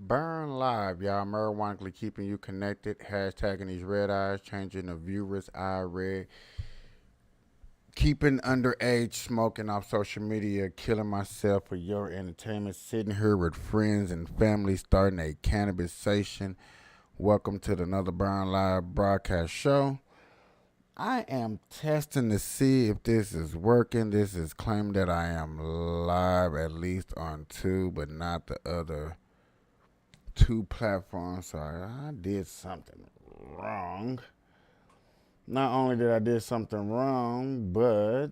Burn Live, y'all. Marijuanically keeping you connected. Hashtagging these red eyes, changing the viewers' eye red. Keeping underage smoking off social media, killing myself for your entertainment. Sitting here with friends and family, starting a cannabis station. Welcome to another Burn Live broadcast show. I am testing to see if this is working. This is claiming that I am live at least on two, but not the other two platforms. So I did something wrong. Not only did I did something wrong, but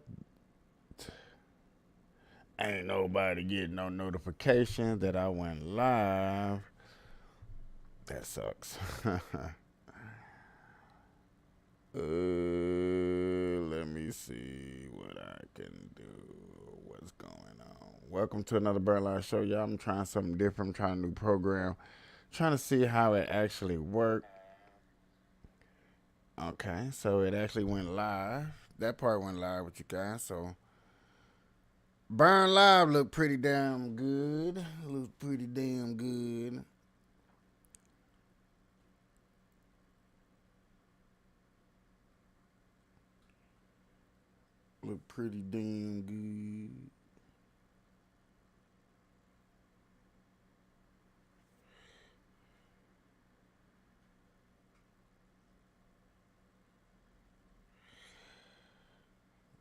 ain't nobody getting no notification that I went live. That sucks. Let me see what I can do. What's going on? Welcome to another BurnLive show, y'all. I'm trying something different. I'm trying a new program. Trying to see how it actually works. Okay, so it actually went live. That part went live with you guys. So Burn Live looked pretty damn good. Looked pretty damn good. Looked pretty damn good.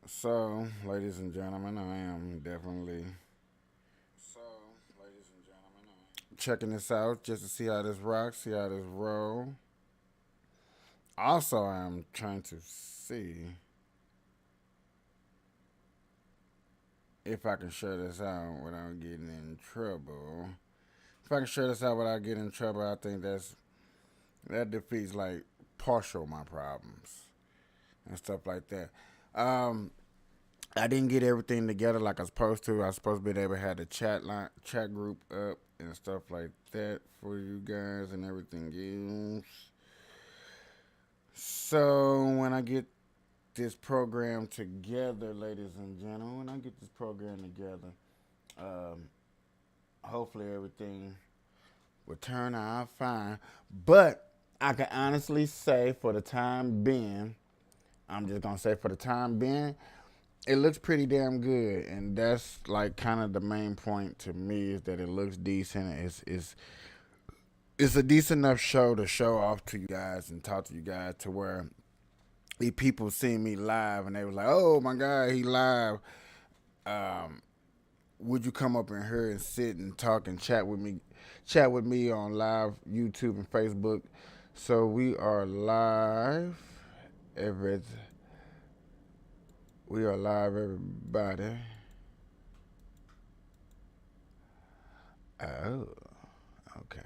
So, ladies and gentlemen, I am definitely checking this out just to see how this rocks, see how this roll. Also, I'm trying to see if I can share this out without getting in trouble. If I can share this out without getting in trouble, I think that defeats like partial my problems and stuff like that. Um, I didn't get everything together like I was supposed to. I was supposed to be able to have the chat group up and stuff like that for you guys and everything else. So when I get this program together, ladies and gentlemen, when I get this program together, um, hopefully everything will turn out fine. But I can honestly say, for the time being, I'm just gonna say for the time being, it looks pretty damn good, and that's like kind of the main point to me is that it looks decent. It's a decent enough show to show off to you guys and talk to you guys to where the people see me live and they was like, "Oh my God, he live." Um, would you come up in here and sit and talk and chat with me on live YouTube and Facebook? So we are live. Every we are live, everybody. Oh, okay.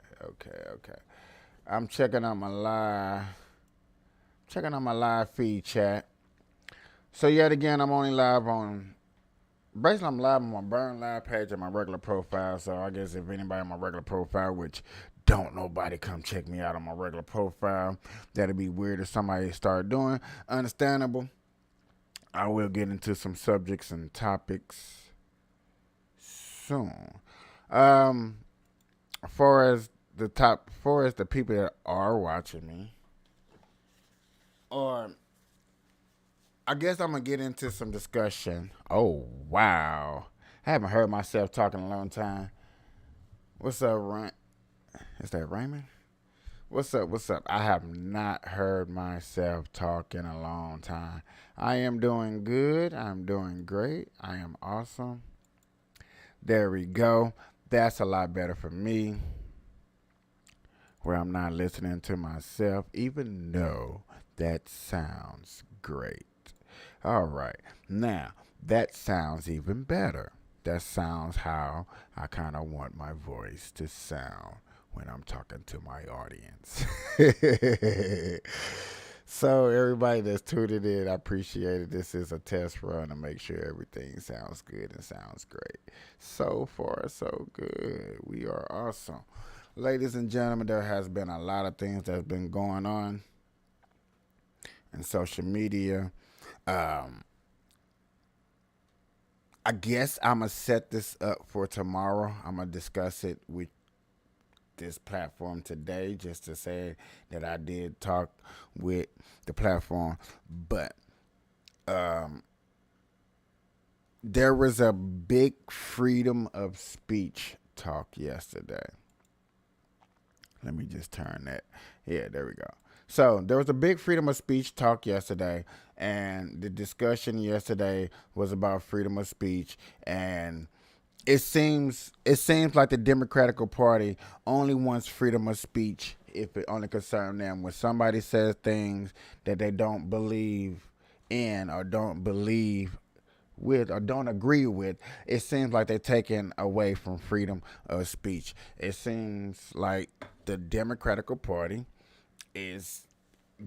I'm checking out my live feed chat. So yet again, I'm only live on. Basically, I'm live on my Burn Live page and my regular profile. So I guess if anybody on my regular profile, which don't nobody come check me out on my regular profile, that'd be weird if somebody start doing. Understandable. I will get into some subjects and topics soon. Um, as far as as far as the people that are watching me, or I guess I'm gonna get into some discussion. Oh wow, I haven't heard myself talk in a long time. What's up, Ryan? Is that Raymond? What's up? What's up? I have not heard myself talk in a long time. I am doing good. I'm doing great. I am awesome. There we go. That's a lot better for me, where I'm not listening to myself, even though that sounds great. All right. Now, that sounds even better. That sounds how I kind of want my voice to sound when I'm talking to my audience. So, everybody that's tuned in, I appreciate it. This is a test run to make sure everything sounds good and sounds great. So far, so good. We are awesome. Ladies and gentlemen, there has been a lot of things that's been going on in social media. Um, I guess I'm gonna set this up for tomorrow. I'm gonna discuss it with this platform today just to say that I did talk with the platform. But um, there was a big freedom of speech talk yesterday. Let me just turn that. Yeah, there we go. So there was a big freedom of speech talk yesterday, and the discussion yesterday was about freedom of speech. And it seems like the Democratic Party only wants freedom of speech if it only concerns them. When somebody says things that they don't believe in or don't believe with or don't agree with, it seems like they're taking away from freedom of speech. It seems like the Democratic Party is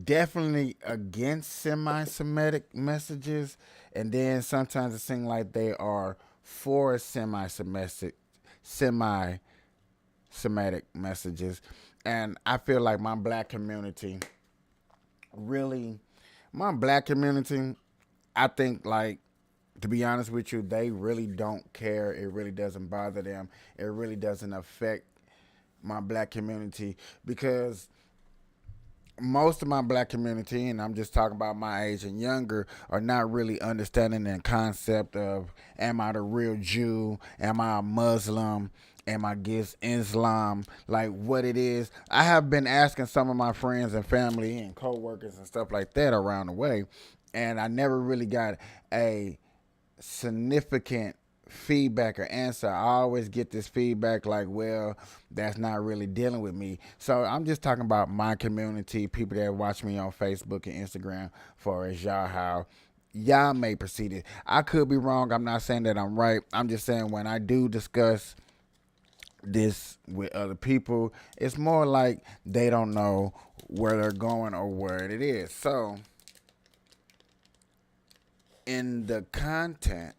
definitely against semi-Semitic messages, and then sometimes it seems like they are for semi-Semitic messages. And I feel like really, my black community, I think like to be honest with you, they really don't care. It really doesn't bother them. It really doesn't affect my black community because most of my black community, and I'm just talking about my age and younger, are not really understanding the concept of am I the real Jew? Am I a Muslim? Am I against Islam? Like what it is. I have been asking some of my friends and family and coworkers and stuff like that around the way, and I never really got a significant feedback or answer. I always get this feedback like, well, that's not really dealing with me. So I'm just talking about my community, people that watch me on Facebook and Instagram, for as y'all how y'all may proceed it. I could be wrong. I'm not saying that I'm right. I'm just saying when I do discuss this with other people, it's more like they don't know where they're going or where it is. So in the content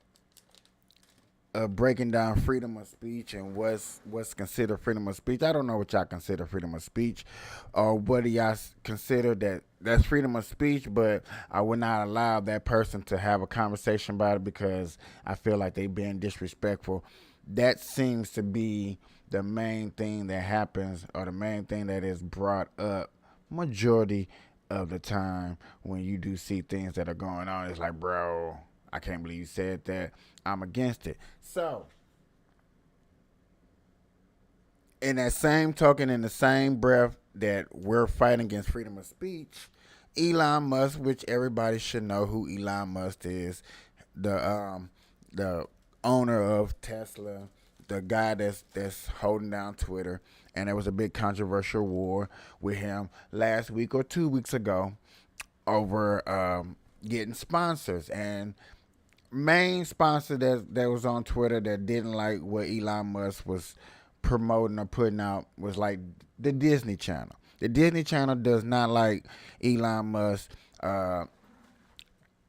breaking down freedom of speech and what's considered freedom of speech. I don't know what y'all consider freedom of speech, or what do y'all consider that's freedom of speech. But I would not allow that person to have a conversation about it because I feel like they being disrespectful. That seems to be the main thing that happens, or the main thing that is brought up majority of the time when you do see things that are going on. It's like, bro, I can't believe you said that. I'm against it. So, in that same token, in the same breath that we're fighting against freedom of speech, Elon Musk, which everybody should know who Elon Musk is, the owner of Tesla, the guy that's holding down Twitter, and there was a big controversial war with him last week or 2 weeks ago over getting sponsors. And main sponsor that was on Twitter that didn't like what Elon Musk was promoting or putting out was like the Disney Channel. The Disney Channel does not like Elon Musk. The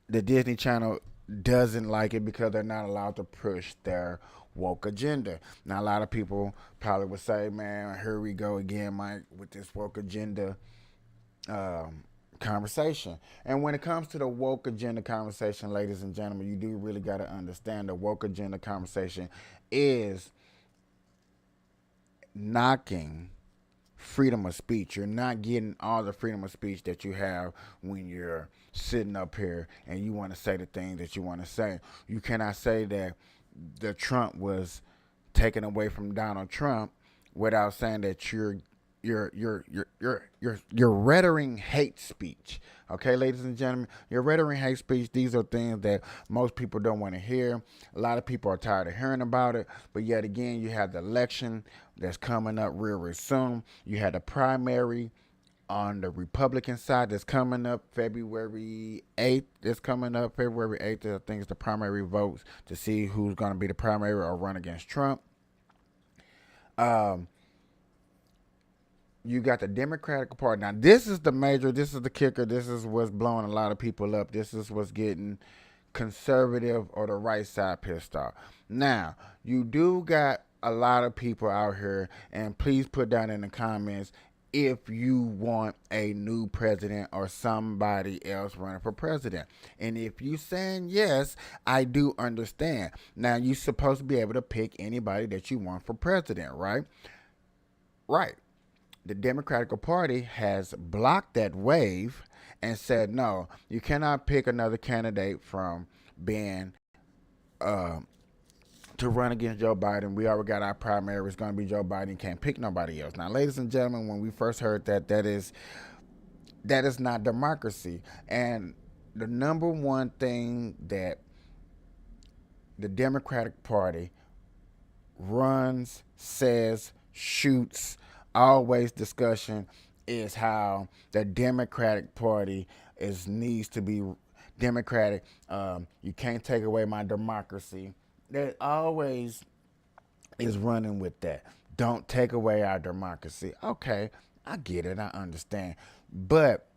Disney Channel doesn't like it because they're not allowed to push their woke agenda. Now, a lot of people probably would say, man, here we go again, Mike, with this woke agenda conversation. And when it comes to the woke agenda conversation, ladies and gentlemen, you do really got to understand the woke agenda conversation is knocking freedom of speech. You're not getting all the freedom of speech that you have when you're sitting up here and you want to say the things that you want to say. You cannot say that the Trump was taken away from Donald Trump without saying that you're rhetoric hate speech. Okay, ladies and gentlemen, your rhetoric hate speech, these are things that most people don't want to hear. A lot of people are tired of hearing about it. But yet again, you have the election that's coming up real soon. You had the primary on the Republican side that's coming up February 8th. That's coming up February 8th. I think it's the primary votes to see who's going to be the primary or run against Trump. You got the Democratic Party. Now, this is the kicker. This is what's blowing a lot of people up. This is what's getting conservative or the right side pissed off. Now, you do got a lot of people out here, and please put down in the comments if you want a new president or somebody else running for president. And if you saying yes, I do understand. Now, you're supposed to be able to pick anybody that you want for president, right? Right. The Democratic Party has blocked that wave and said, no, you cannot pick another candidate from being uh, to run against Joe Biden. We already got our primary. It's going to be Joe Biden. You can't pick nobody else. Now, ladies and gentlemen, when we first heard that, that is not democracy. And the number one thing that the Democratic Party runs, says, shoots, always discussion is how the Democratic Party needs to be democratic. You can't take away my democracy. That always is running with that. Don't take away our democracy. Okay, I get it. I understand. But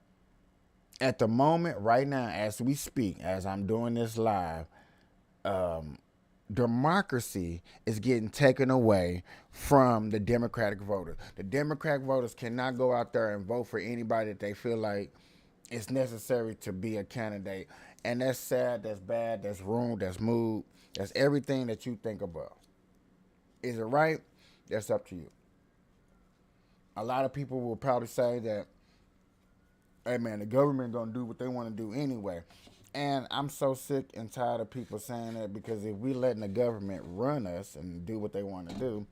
at the moment, right now, as we speak, as I'm doing this live, um, democracy is getting taken away from the Democratic voters. The Democratic voters cannot go out there and vote for anybody that they feel like it's necessary to be a candidate. And that's sad, that's bad, that's rude, that's mood, that's everything that you think about. Is it right? That's up to you. A lot of people will probably say that, hey man, the government gonna do what they want to do anyway. And I'm so sick and tired of people saying that, because if we letting the government run us and do what they want to do,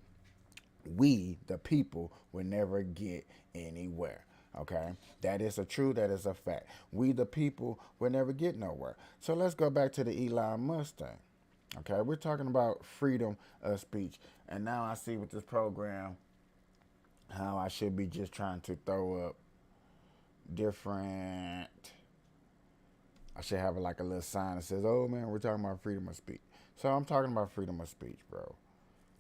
we, the people, will never get anywhere. Okay? That is a true, that is a fact. We, the people, will never get nowhere. So let's go back to the Elon Musk thing. Okay? We're talking about freedom of speech. And now I see with this program how I should be just trying to throw up different. I should have like a little sign that says, "Oh man, we're talking about freedom of speech." So I'm talking about freedom of speech, bro.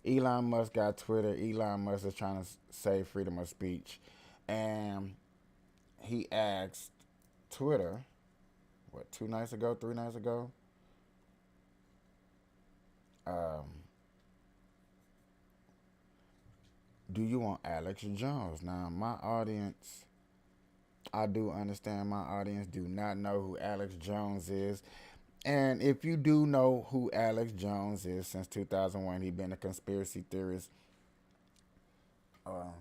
Elon Musk got Twitter. Elon Musk is trying to say freedom of speech, and he asked Twitter, what, 2 nights ago, 3 nights ago, um, do you want Alex Jones? Now, my audience, I do understand my audience do not know who Alex Jones is. And if you do know who Alex Jones is, since 2001, he's been a conspiracy theorist. Uh,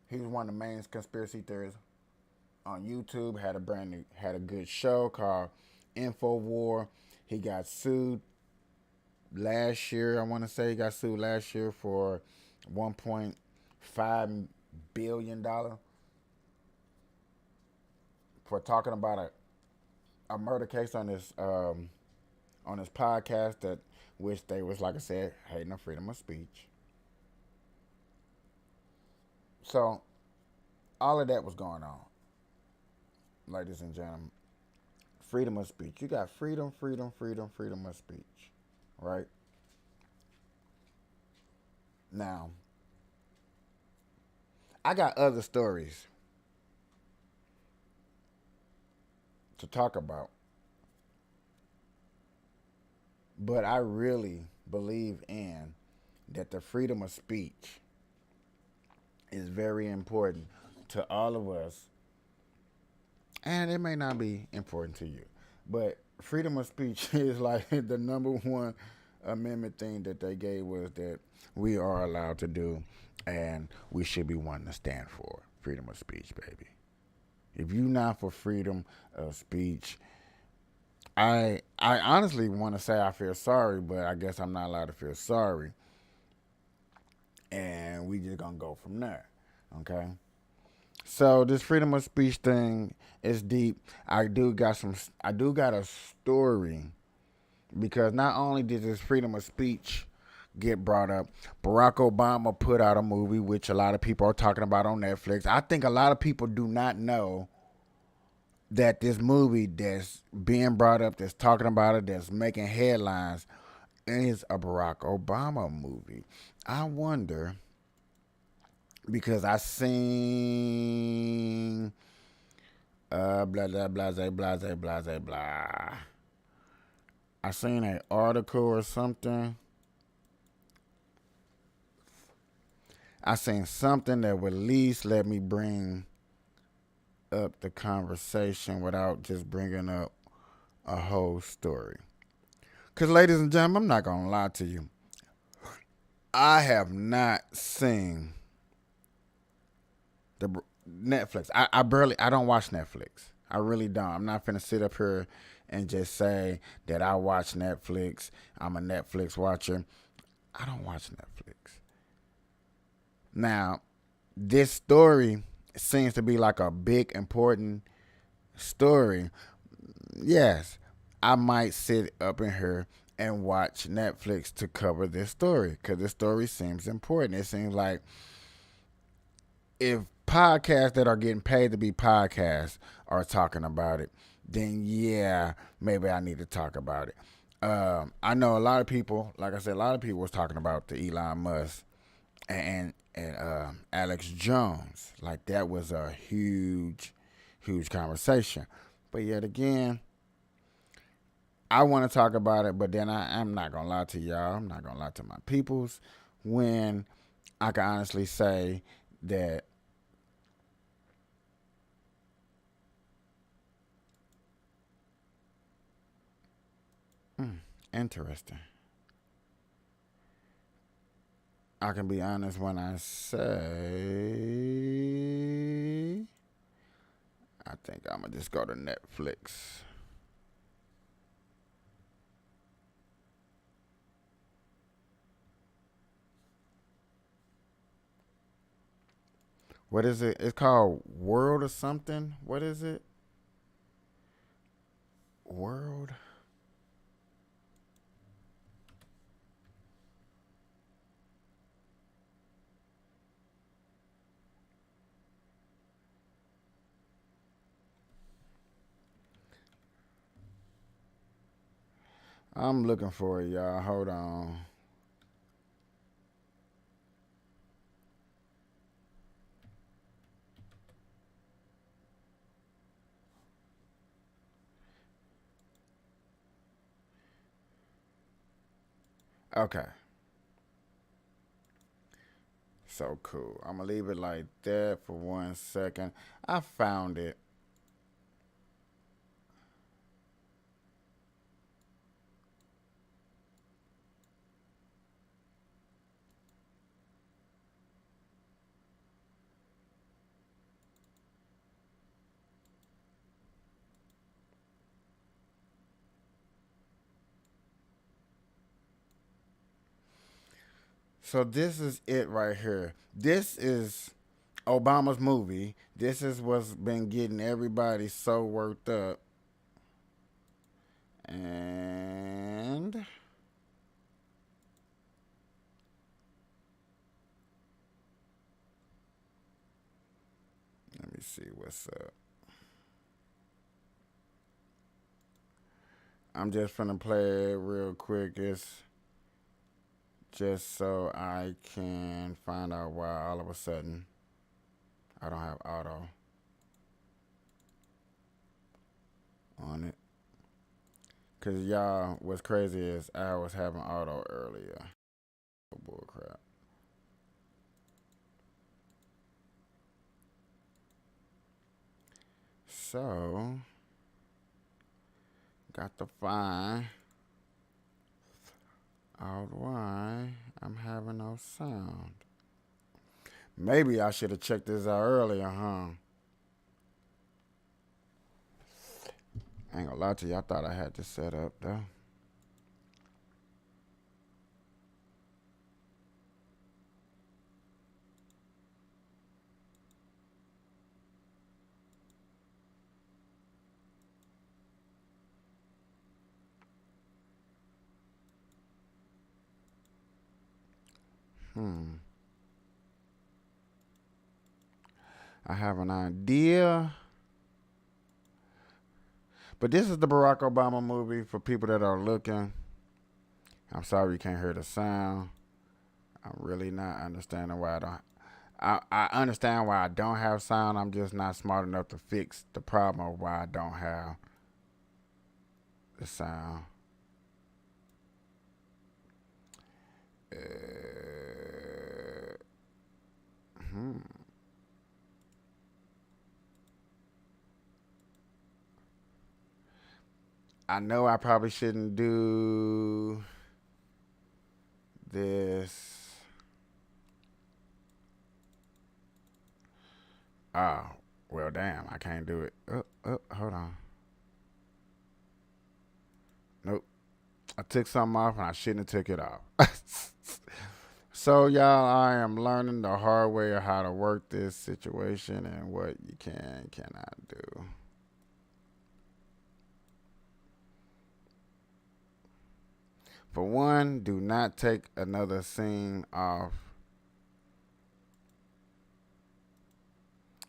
he was one of the main conspiracy theorists on YouTube. Had a good show called InfoWar. He got sued last year. I want to say he got sued last year for $1.5 billion for talking about a murder case on his podcast, that which they was, like I said, hating on freedom of speech. So all of that was going on, ladies and gentlemen. Freedom of speech. You got freedom, freedom, freedom, freedom of speech, right? Now, I got other stories to talk about, but I really believe in that the freedom of speech is very important to all of us, and it may not be important to you, but freedom of speech is like the number one amendment thing that they gave, was that we are allowed to do, and we should be wanting to stand for freedom of speech, baby. If you're not for freedom of speech, I honestly want to say I feel sorry, but I guess I'm not allowed to feel sorry, and we just gonna go from there. Okay. So this freedom of speech thing is deep. I do got a story, because not only did this freedom of speech get brought up, Barack Obama put out a movie which a lot of people are talking about on Netflix. I think a lot of people do not know that this movie that's being brought up, that's talking about it, that's making headlines, is a Barack Obama movie. I wonder, because I seen blah blah blah blah blah blah blah blah. I seen an article or something. I seen something that would at least let me bring up the conversation without just bringing up a whole story. Because, ladies and gentlemen, I'm not going to lie to you. I have not seen the Netflix. I don't watch Netflix. I really don't. I'm not finna sit up here and just say that I watch Netflix. I'm a Netflix watcher. I don't watch Netflix. Now, this story seems to be like a big important story. Yes, I might sit up in here and watch Netflix to cover this story because this story seems important. It seems like if podcasts that are getting paid to be podcasts are talking about it, then yeah, maybe I need to talk about it. I know a lot of people, like I said, a lot of people was talking about the Elon Musk and Alex Jones. Like that was a huge conversation. But yet again, I want to talk about it, but then I'm not gonna lie to y'all. I'm not gonna lie to my peoples. When I can honestly say that interesting. I can be honest when I say I think I'm gonna just go to Netflix. What is it? It's called World or something. What is it? World. I'm looking for it, y'all. Hold on. Okay. So cool. I'm gonna leave it like that for 1 second. I found it. So this is it right here. This is Obama's movie. This is what's been getting everybody so worked up. And let me see what's up. I'm just gonna play it real quick. It's just so I can find out why all of a sudden I don't have auto on it. Cause y'all, what's crazy is I was having auto earlier. Oh, bull crap. So got to find out why I'm having no sound. Maybe I should have checked this out earlier, huh? I ain't gonna lie to you. I thought I had this set up though. Hmm. I have an idea. But this is the Barack Obama movie for people that are looking. I'm sorry you can't hear the sound. I'm really not understanding why I don't. I understand why I don't have sound. I'm just not smart enough to fix the problem of why I don't have the sound. Uh, hmm. I know I probably shouldn't do this. Oh, well, damn, I can't do it. Hold on. Nope. I took something off and I shouldn't have took it off. So, y'all, I am learning the hard way of how to work this situation and what you can and cannot do. For one, do not take another scene off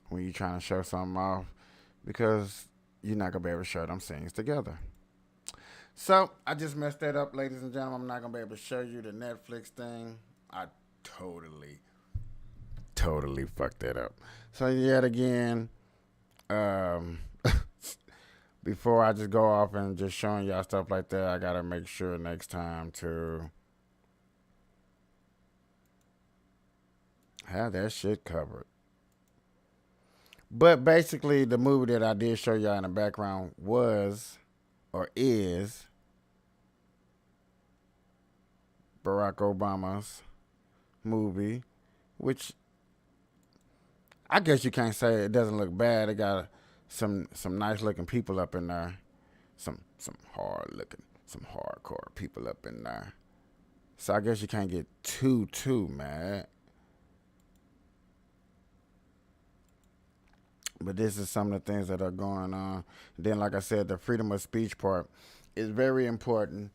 when you're trying to show something off because you're not going to be able to show them scenes together. So, I just messed that up, ladies and gentlemen. I'm not going to be able to show you the Netflix thing. I totally, totally fucked that up. So, yet again, um, before I just go off and just showing y'all stuff like that, I gotta make sure next time to have that shit covered. But basically, the movie that I did show y'all in the background was or is Barack Obama's movie, which I guess you can't say it doesn't look bad. It got some nice looking people up in there, some hard looking, some hardcore people up in there. So I guess you can't get too mad. But this is some of the things that are going on. Then, like I said, the freedom of speech part is very important.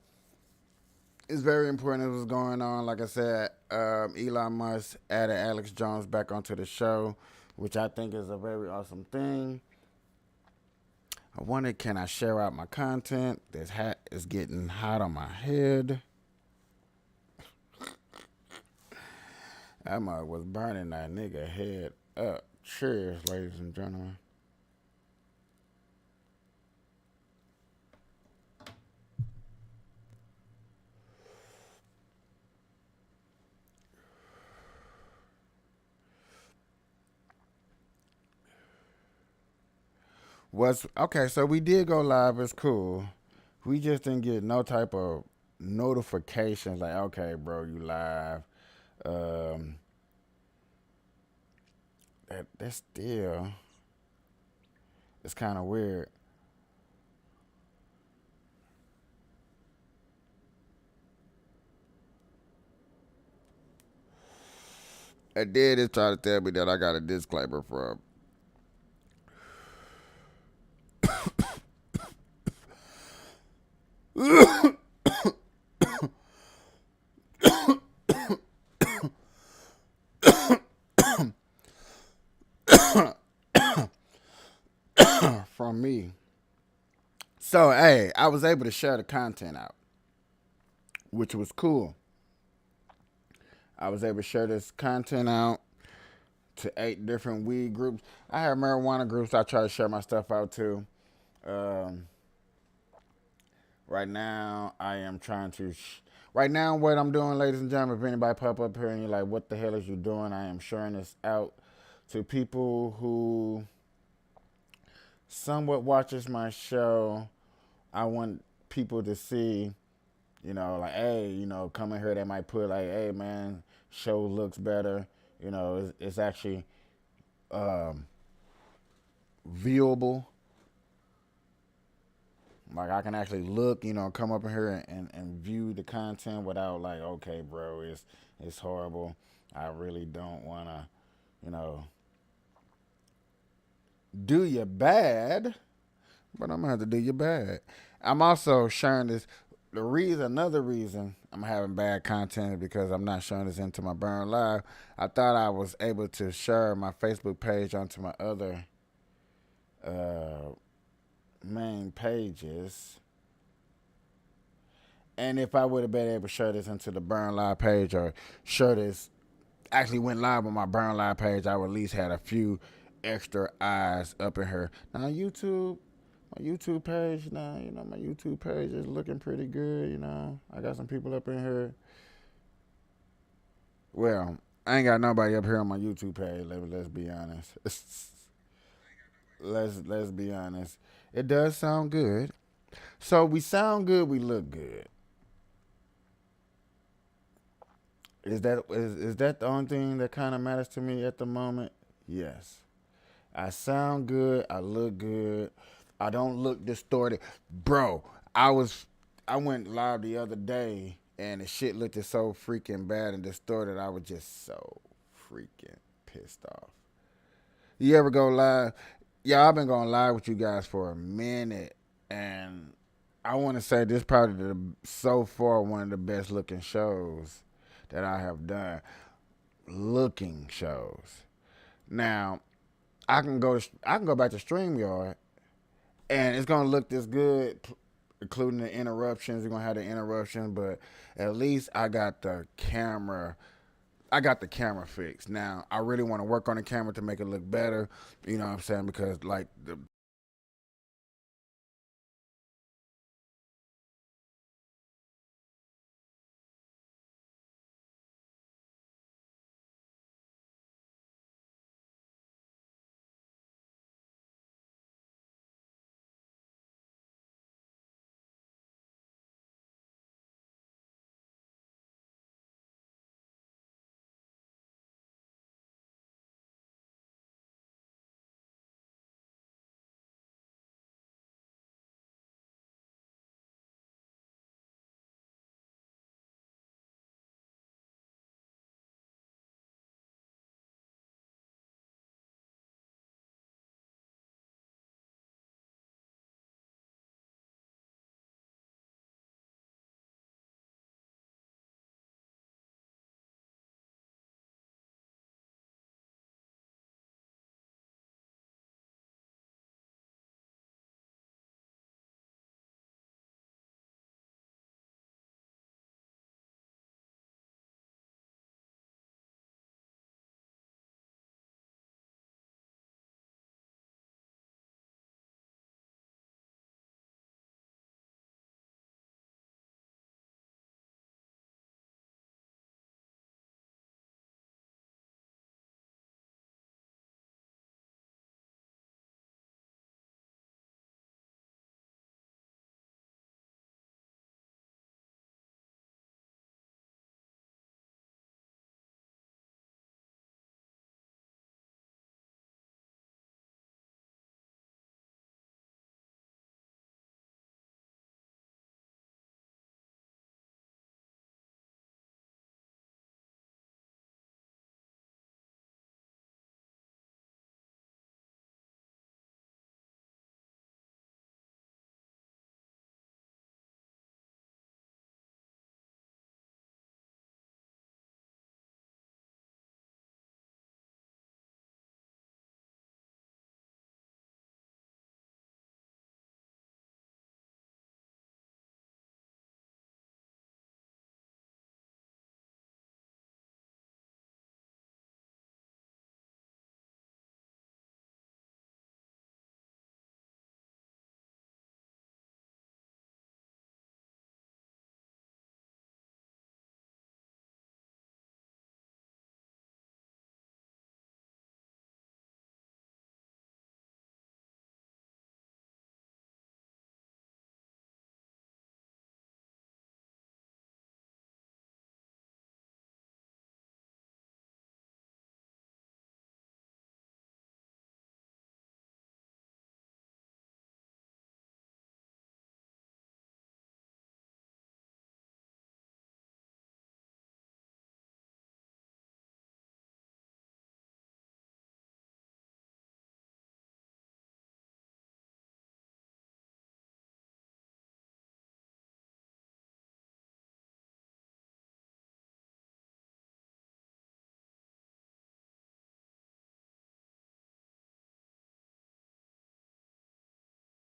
It's very important. It was going on. Like I said, Elon Musk added Alex Jones back onto the show, which I think is a very awesome thing. I wondered, can I share out my content? This hat is getting hot on my head. That mug was burning that nigga head up. Cheers, ladies and gentlemen. Was okay, so we did go live. It's cool. We just didn't get no type of notifications like, okay, bro, you live. Um, that's still it's kind of weird. It did is try to tell me that I got a disclaimer from. From me. So hey, I was able to share the content out, which was cool. I was able to share this content out to 8 different weed groups. I have marijuana groups I try to share my stuff out to. Um, right now, I am trying to. Right now, what I'm doing, ladies and gentlemen, if anybody pop up here and you're like, what the hell is you doing? I am sharing this out to people who somewhat watches my show. I want people to see, like, hey, come in here. They might put like, hey, man, show looks better. It's actually um, viewable. Like I can actually look, come up in here and view the content without like, okay, bro, it's horrible. I really don't wanna, you know, do you bad, but I'm gonna have to do you bad. I'm also sharing this. Another reason I'm having bad content is because I'm not showing this into my BurnLive. I thought I was able to share my Facebook page onto my other uh, main pages. And if I would have been able to share this into the BurnLive page or share this, actually went live on my BurnLive page, I would at least had a few extra eyes up in here. Now my YouTube page now, my YouTube page is looking pretty good, I got some people up in here. Well, I ain't got nobody up here on my YouTube page, let's be honest. let's be honest. It does sound good. So we sound good, we look good. Is that the only thing that kind of matters to me at the moment? Yes. I sound good. I look good. I don't look distorted, bro. I was I went live the other day and the shit looked so freaking bad and distorted. I was just so freaking pissed off. You ever go live? Yeah, I've been going live with you guys for a minute, and I want to say this probably so far one of the best looking shows that I have done. Looking shows. Now I can go back to Streamyard and it's gonna look this good, including the interruptions. You're gonna have the interruptions, but at least I got the camera fixed. Now I really want to work on the camera to make it look better. You know what I'm saying? Because like